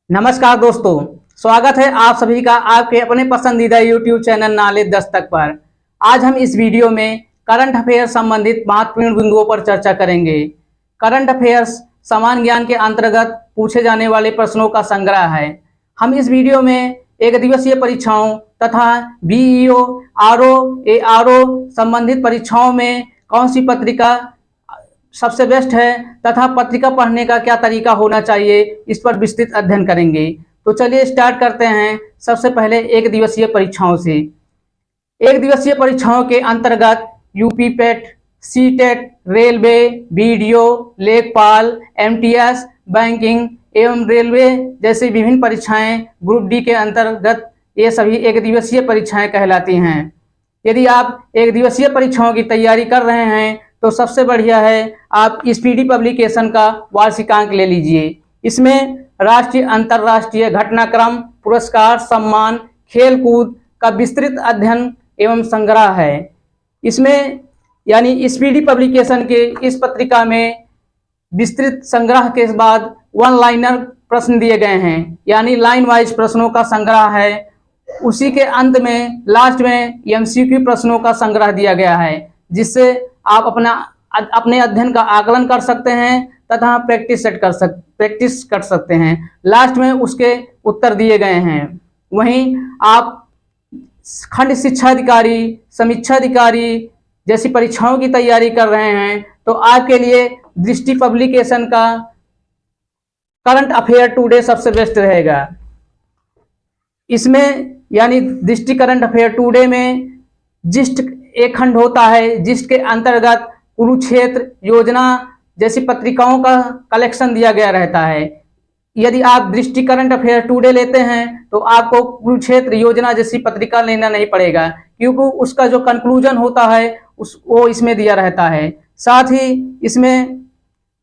नमस्कार दोस्तों, स्वागत है आप सभी का आपके अपने पसंदीदा YouTube चैनल नॉलेज दस्तक पर। आज हम इस वीडियो में करंट अफेयर संबंधित महत्वपूर्ण बिंदुओं पर चर्चा करेंगे। करंट अफेयर्स सामान्य ज्ञान के अंतर्गत पूछे जाने वाले प्रश्नों का संग्रह है। हम इस वीडियो में एक दिवसीय परीक्षाओं तथा BEO, RO, ARO संबंधित परीक्षाओं में कौन सी पत्रिका सबसे बेस्ट है तथा पत्रिका पढ़ने का क्या तरीका होना चाहिए, इस पर विस्तृत अध्ययन करेंगे। तो चलिए स्टार्ट करते हैं। सबसे पहले एक दिवसीय परीक्षाओं से। एक दिवसीय परीक्षाओं के अंतर्गत यूपी पेट, सीटेट, रेलवे, BDO, लेखपाल, MTS, बैंकिंग एवं रेलवे जैसी विभिन्न परीक्षाएं ग्रुप डी के अंतर्गत ये सभी एक दिवसीय परीक्षाएं कहलाती हैं। यदि आप एक दिवसीय परीक्षाओं की तैयारी कर रहे हैं तो सबसे बढ़िया है आप स्पीडी पब्लिकेशन का वार्षिकांक ले लीजिए। इसमें राष्ट्रीय अंतर्राष्ट्रीय घटनाक्रम, पुरस्कार, सम्मान, खेल कूद का विस्तृत अध्ययन एवं संग्रह है। इसमें यानी स्पीडी पब्लिकेशन के इस पत्रिका में विस्तृत संग्रह के बाद वन लाइनर प्रश्न दिए गए हैं, यानी लाइन वाइज प्रश्नों का संग्रह है। उसी के अंत में लास्ट में MCQ प्रश्नों का संग्रह दिया गया है, जिससे आप अपने अध्ययन का आकलन कर सकते हैं तथा प्रैक्टिस कर सकते हैं। लास्ट में उसके उत्तर दिए गए हैं। वहीं आप खंड शिक्षा अधिकारी, समीक्षा अधिकारी जैसी परीक्षाओं की तैयारी कर रहे हैं तो आपके लिए दृष्टि पब्लिकेशन का करंट अफेयर टुडे सबसे बेस्ट रहेगा। इसमें यानी दृष्टि करंट अफेयर टुडे में जिस्ट एक खंड होता है, जिसके अंतर्गत कुरुक्षेत्र योजना जैसी पत्रिकाओं का कलेक्शन दिया गया रहता है। यदि आप दृष्टि करंट अफेयर टुडे लेते हैं तो आपको कुरुक्षेत्र योजना जैसी पत्रिका लेना नहीं पड़ेगा, क्योंकि उसका जो कंक्लूजन होता है वो इसमें दिया रहता है। साथ ही इसमें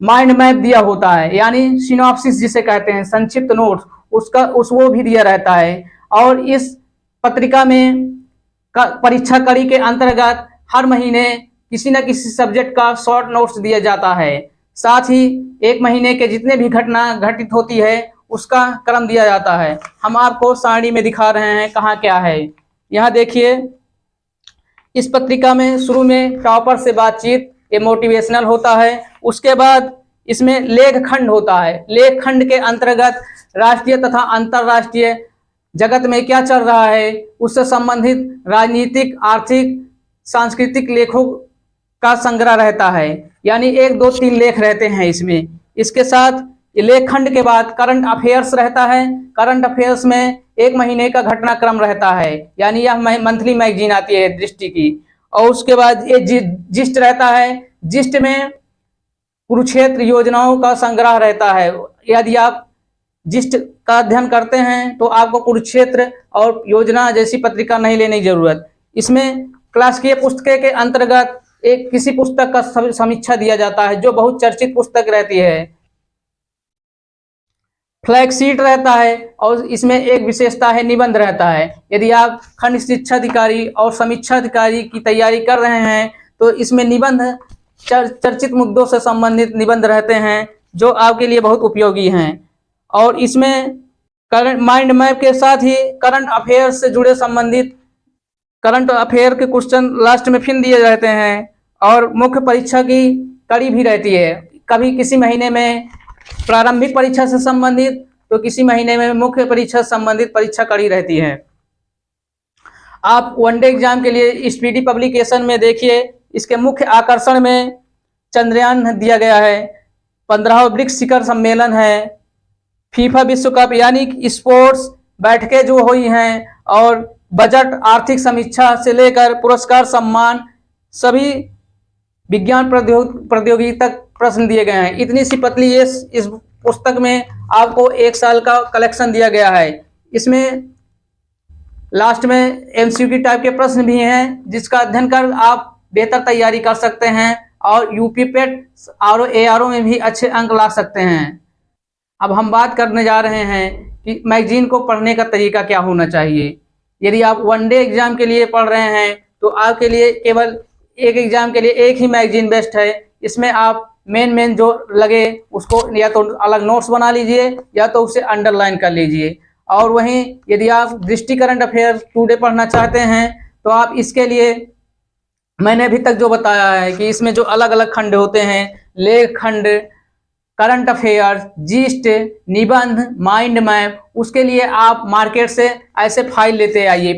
माइंड मैप दिया होता है, यानी सिनॉप्सिस जिसे कहते हैं, संक्षिप्त नोट्स, वो भी दिया रहता है। और इस पत्रिका में परीक्षा कड़ी के अंतर्गत हर महीने किसी न किसी सब्जेक्ट का शॉर्ट नोट्स दिया जाता है। साथ ही एक महीने के जितने भी घटना घटित होती है उसका क्रम दिया जाता है। हम आपको सारणी में दिखा रहे हैं कहाँ क्या है। यहाँ देखिए, इस पत्रिका में शुरू में टॉपर से बातचीत, ये मोटिवेशनल होता है। उसके बाद इसमें लेख खंड होता है। लेख खंड के अंतर्गत राष्ट्रीय तथा अंतर्राष्ट्रीय जगत में क्या चल रहा है उससे संबंधित राजनीतिक, आर्थिक, सांस्कृतिक लेखों का संग्रह रहता है, यानी 1, 2, 3 लेख रहते हैं इसमें। इसके साथ लेख खंड के बाद करंट अफेयर्स रहता है। करंट अफेयर्स में एक महीने का घटनाक्रम रहता है, यानी यह मंथली मैगजीन आती है दृष्टि की। और उसके बाद ये जिस्ट रहता है। जिस्ट में कुरुक्षेत्र योजनाओं का संग्रह रहता है। यदि आप जिस्ट का अध्ययन करते हैं तो आपको कुरुक्षेत्र और योजना जैसी पत्रिका नहीं लेने की जरूरत। इसमें क्लासिकीय पुस्तकें के अंतर्गत एक किसी पुस्तक का समीक्षा दिया जाता है जो बहुत चर्चित पुस्तक रहती है। फ्लैग शीट रहता है और इसमें एक विशेषता है, निबंध रहता है। यदि आप खंड शिक्षा अधिकारी और समीक्षा अधिकारी की तैयारी कर रहे हैं तो इसमें निबंध, चर्चित मुद्दों से संबंधित निबंध रहते हैं जो आपके लिए बहुत उपयोगी हैं। और इसमें करंट माइंड मैप के साथ ही करंट अफेयर से जुड़े संबंधित करंट अफेयर के क्वेश्चन लास्ट में फिर दिए रहते हैं। और मुख्य परीक्षा की कड़ी भी रहती है। कभी किसी महीने में प्रारंभिक परीक्षा से संबंधित तो किसी महीने में मुख्य परीक्षा से संबंधित परीक्षा कड़ी रहती है। आप वनडे एग्जाम के लिए स्पीडी पब्लिकेशन में देखिए, इसके मुख्य आकर्षण में चंद्रयान दिया गया है, 15वां ब्रिक्स शिखर सम्मेलन है, फीफा विश्व कप यानी स्पोर्ट्स बैठकें जो हुई हैं, और बजट, आर्थिक समीक्षा से लेकर पुरस्कार, सम्मान, सभी विज्ञान प्रौद्योगिकी तक प्रश्न दिए गए हैं। इतनी सी पतली इस पुस्तक में आपको 1 साल का कलेक्शन दिया गया है। इसमें लास्ट में MCQ टाइप के प्रश्न भी हैं, जिसका अध्ययन कर आप बेहतर तैयारी कर सकते हैं और यूपी पेट, RO, ARO में भी अच्छे अंक ला सकते हैं। अब हम बात करने जा रहे हैं कि मैगजीन को पढ़ने का तरीका क्या होना चाहिए। यदि आप वनडे एग्जाम के लिए पढ़ रहे हैं तो आपके लिए केवल एक एग्जाम के लिए एक ही मैगजीन बेस्ट है। इसमें आप मेन मेन जो लगे उसको या तो अलग नोट्स बना लीजिए या तो उसे अंडरलाइन कर लीजिए। और वहीं यदि आप दृष्टि करंट अफेयर टुडे पढ़ना चाहते हैं तो आप इसके लिए मैंने अभी तक जो बताया है कि इसमें जो अलग अलग खंड होते हैं, लेख खंड, करंट अफेयर, जीस्ट, निबंध, माइंड मैप, उसके लिए आप मार्केट से ऐसे फाइल लेते आइए,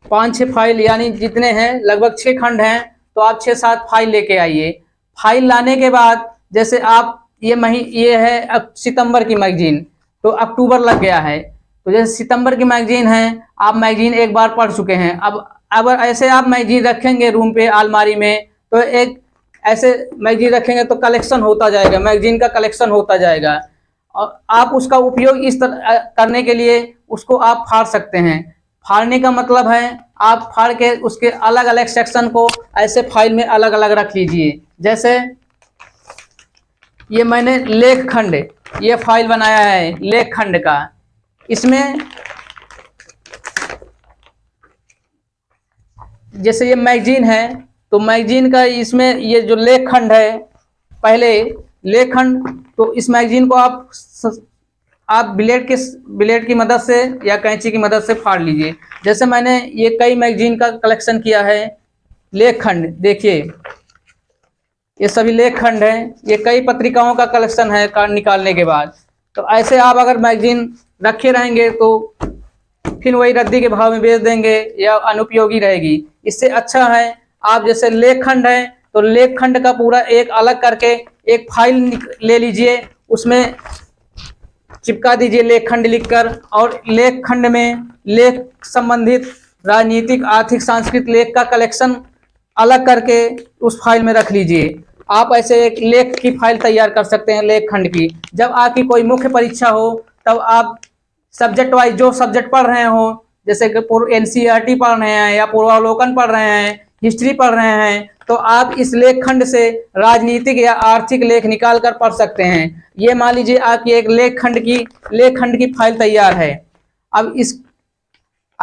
5-6 फाइल यानी जितने हैं लगभग 6 खंड हैं तो आप 6-7 फाइल लेके आइए। फाइल लाने के बाद जैसे आप ये है अब सितंबर की मैगजीन, तो अक्टूबर लग गया है, तो जैसे सितंबर की मैगजीन है, आप मैगजीन एक बार पढ़ चुके हैं। अब अगर ऐसे आप मैगजीन रखेंगे रूम पे अलमारी में, तो एक ऐसे मैगजीन रखेंगे तो कलेक्शन होता जाएगा, मैगजीन का कलेक्शन होता जाएगा। और आप उसका उपयोग इस तरह करने के लिए उसको आप फाड़ सकते हैं। फाड़ने का मतलब है आप फाड़ के उसके अलग अलग सेक्शन को ऐसे फाइल में अलग अलग रख लीजिए। जैसे ये मैंने लेख खंड ये फाइल बनाया है लेख खंड का। इसमें जैसे ये मैगजीन है तो मैगजीन का इसमें ये जो लेख खंड है, पहले लेख खंड, तो इस मैगजीन को आप ब्लेड की मदद से या कैंची की मदद से फाड़ लीजिए। जैसे मैंने ये कई मैगजीन का कलेक्शन किया है लेख खंड, देखिए ये सभी लेख खंड है, ये कई पत्रिकाओं का कलेक्शन है कार्ड निकालने के बाद। तो ऐसे आप अगर मैगजीन रखे रहेंगे तो फिर वही रद्दी के भाव में बेच देंगे या अनुपयोगी रहेगी। इससे अच्छा है आप जैसे लेख खंड है तो लेख खंड का पूरा एक अलग करके एक फाइल ले लीजिए, उसमें चिपका दीजिए लेख खंड लिखकर, और लेख खंड में लेख संबंधित राजनीतिक, आर्थिक, सांस्कृतिक लेख का कलेक्शन अलग करके उस फाइल में रख लीजिए। आप ऐसे एक लेख की फाइल तैयार कर सकते हैं लेख खंड की। जब आपकी कोई मुख्य परीक्षा हो तब आप सब्जेक्ट वाइज जो सब्जेक्ट पढ़ रहे हो, जैसे कि एनसीईआरटी पढ़ रहे हैं या पूर्वावलोकन पढ़ रहे हैं, हिस्ट्री पढ़ रहे हैं, तो आप इस लेख खंड से राजनीतिक या आर्थिक लेख निकाल कर पढ़ सकते हैं। ये मान लीजिए आपकी एक लेख खंड की फाइल तैयार है। अब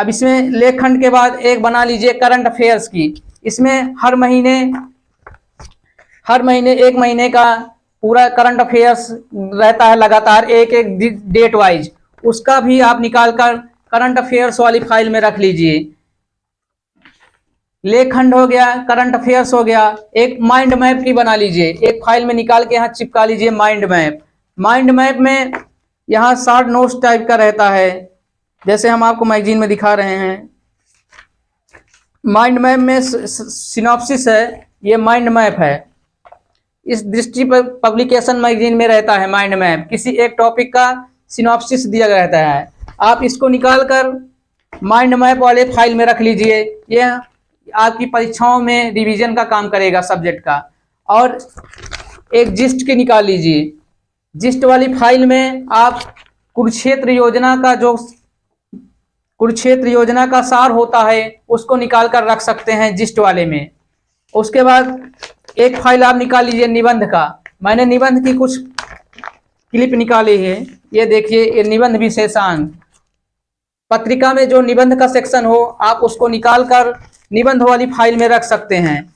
इसमें लेख खंड के बाद एक बना लीजिए करंट अफेयर्स की। इसमें हर महीने एक महीने का पूरा करंट अफेयर्स रहता है लगातार, एक एक डेट वाइज, उसका भी आप निकाल कर करंट अफेयर्स वाली फाइल में रख लीजिए। लेख खंड हो गया, करंट अफेयर्स हो गया। एक माइंड मैप की बना लीजिए, एक फाइल में निकाल के यहाँ चिपका लीजिए माइंड मैप। माइंड मैप में यहाँ शॉर्ट नोट्स टाइप का रहता है, जैसे हम आपको मैगजीन में दिखा रहे हैं। माइंड मैप में सिनॉप्सिस है, ये माइंड मैप है। इस दृष्टि पर पब्लिकेशन मैगजीन में रहता है माइंड मैप, किसी एक टॉपिक का सिनॉप्सिस दिया रहता है। आप इसको निकाल कर माइंड मैप वाले फाइल में रख लीजिए। यह आपकी परीक्षाओं में रिवीजन का काम करेगा सब्जेक्ट का। और एक जिस्ट की निकाल लीजिए। जिस्ट वाली फाइल में आप कुरुक्षेत्र योजना का सार होता है उसको निकाल कर रख सकते हैं जिस्ट वाले में। उसके बाद एक फाइल आप निकाल लीजिए निबंध का। मैंने निबंध की कुछ क्लिप निकाली है, ये देखिए, ये निबंध विशेषांक। पत्रिका में जो निबंध का सेक्शन हो आप उसको निकाल कर निबंध वाली फाइल में रख सकते हैं।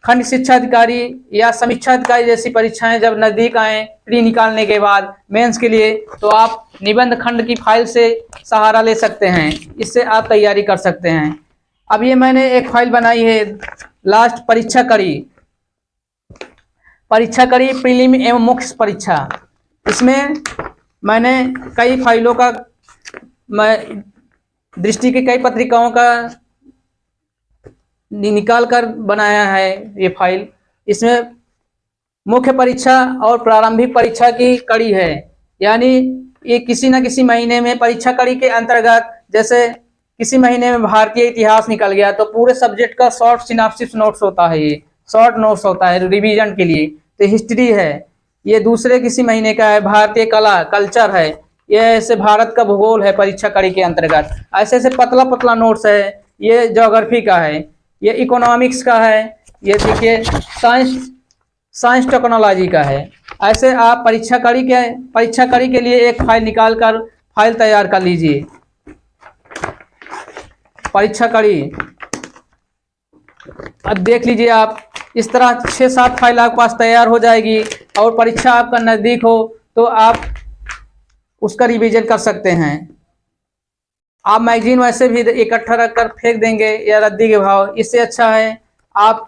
खंड शिक्षा अधिकारी या समीक्षा अधिकारी जैसी परीक्षाएं जब नजदीक आए प्री निकालने के बाद मेंस के लिए, तो आप निबंध खंड की फाइल से सहारा ले सकते हैं, इससे आप तैयारी कर सकते हैं। अब ये मैंने एक फाइल बनाई है लास्ट परीक्षा कड़ी प्रीलिम एवं मुख्य परीक्षा। इसमें मैंने कई फाइलों का, मैं दृष्टि की कई पत्रिकाओं का निकाल कर बनाया है ये फाइल। इसमें मुख्य परीक्षा और प्रारंभिक परीक्षा की कड़ी है, यानी ये किसी न किसी महीने में परीक्षा कड़ी के अंतर्गत, जैसे किसी महीने में भारतीय इतिहास निकल गया तो पूरे सब्जेक्ट का शॉर्ट सिनॉप्सिस नोट्स होता है, ये शॉर्ट नोट्स होता है रिवीजन के लिए। तो हिस्ट्री है, ये दूसरे किसी महीने का है। भारतीय कला कल्चर है, ये ऐसे भारत का भूगोल है परीक्षा कड़ी के अंतर्गत। ऐसे ऐसे पतला पतला नोट्स है, ये ज्योग्राफी का है, ये इकोनॉमिक्स का है, ये देखिए साइंस टेक्नोलॉजी का है। ऐसे आप परीक्षा कड़ी के लिए एक फाइल निकाल कर फाइल तैयार कर लीजिए। परीक्षा कड़ी अब देख लीजिए आप, इस तरह 6-7 फाइल आपके पास तैयार हो जाएगी और परीक्षा आपका नज़दीक हो तो आप उसका रिवीजन कर सकते हैं। आप मैगजीन वैसे भी इकट्ठा रख कर फेंक देंगे या रद्दी के भाव, इससे अच्छा है आप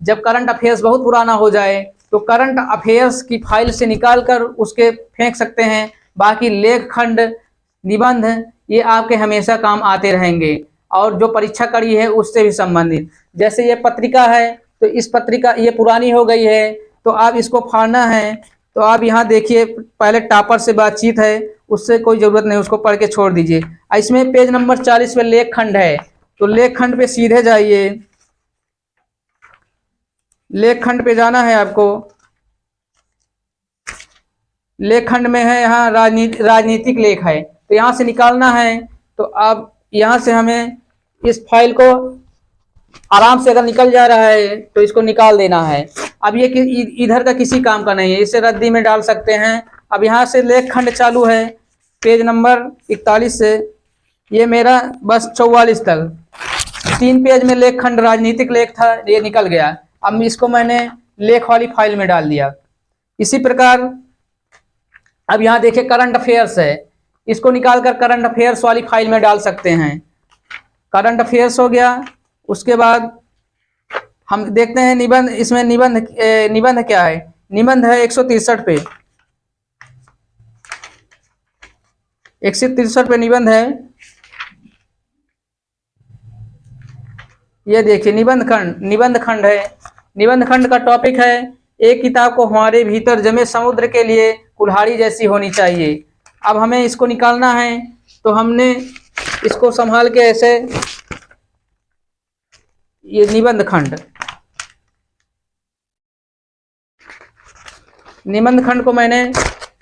जब करंट अफेयर्स बहुत पुराना हो जाए तो करंट अफेयर्स की फाइल से निकाल कर उसके फेंक सकते हैं। बाकी लेख खंड, निबंध ये आपके हमेशा काम आते रहेंगे और जो परीक्षा कड़ी है उससे भी संबंधित। जैसे ये पत्रिका है तो इस पत्रिका ये पुरानी हो गई है तो आप इसको फाड़ना है तो आप यहाँ देखिए पहले टॉपर से बातचीत है, उससे कोई ज़रूरत नहीं, उसको पढ़ के छोड़ दीजिए। इसमें पेज नंबर 40 पे लेख खंड है तो लेख खंड पे सीधे जाइए। लेख खंड पे जाना है आपको। लेख खंड में है यहाँ राजनीतिक लेख है तो यहाँ से निकालना है। तो आप यहाँ से हमें इस फाइल को आराम से अगर निकल जा रहा है तो इसको निकाल देना है। अब ये इधर का किसी काम का नहीं है, इसे रद्दी में डाल सकते हैं। अब यहाँ से लेख खंड चालू है पेज नंबर 41 से, ये मेरा बस 44 तक 3 पेज में लेख खंड राजनीतिक लेख था, ये निकल गया। अब इसको मैंने लेख वाली फाइल में डाल दिया। इसी प्रकार अब यहाँ देखिए करंट अफेयर्स है, इसको निकाल कर करंट अफेयर्स वाली फाइल में डाल सकते हैं। करंट अफेयर्स हो गया। उसके बाद हम देखते हैं निबंध। इसमें निबंध क्या है? निबंध है 163 पे, 163 पे निबंध है। ये देखिए निबंध खंड है। निबंध खंड का टॉपिक है एक किताब को हमारे भीतर जमे समुद्र के लिए कुल्हाड़ी जैसी होनी चाहिए। अब हमें इसको निकालना है तो हमने इसको संभाल के ऐसे, ये निबंध खंड को मैंने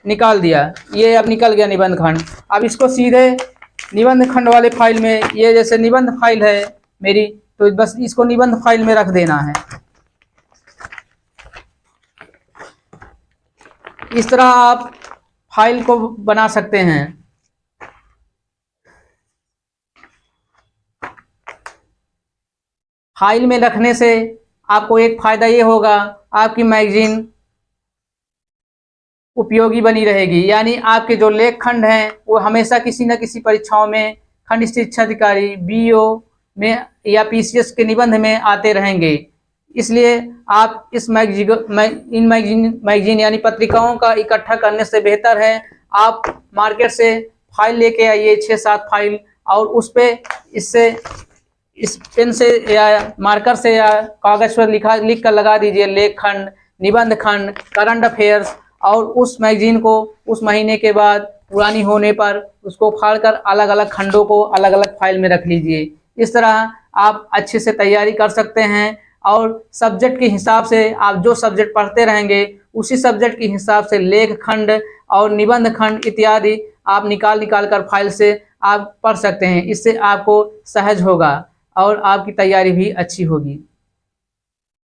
निकाल दिया, ये अब निकल गया निबंध खंड। अब इसको सीधे निबंध खंड वाले फाइल में, ये जैसे निबंध फाइल है मेरी तो बस इसको निबंध फाइल में रख देना है। इस तरह आप फाइल को बना सकते हैं। फाइल में रखने से आपको एक फायदा ये होगा, आपकी मैगजीन उपयोगी बनी रहेगी। यानी आपके जो लेख खंड हैं वो हमेशा किसी न किसी परीक्षाओं में, खंड शिक्षा अधिकारी, बीओ में या पीसीएस के निबंध में आते रहेंगे। इसलिए आप इस मैगजीन यानी पत्रिकाओं का इकट्ठा करने से बेहतर है आप मार्केट से फाइल लेके आइए 6-7 फाइल, और उस पे इससे इस पेन से या मार्कर से या कागज पर लिख कर लगा दीजिए लेख खंड, निबंध खंड, करंट अफेयर्स, और उस मैगजीन को उस महीने के बाद पुरानी होने पर उसको फाड़कर अलग अलग खंडों को अलग अलग फाइल में रख लीजिए। इस तरह आप अच्छे से तैयारी कर सकते हैं और सब्जेक्ट के हिसाब से आप जो सब्जेक्ट पढ़ते रहेंगे उसी सब्जेक्ट के हिसाब से लेख खंड और निबंध खंड इत्यादि आप निकाल कर फाइल से आप पढ़ सकते हैं। इससे आपको सहज होगा और आपकी तैयारी भी अच्छी होगी।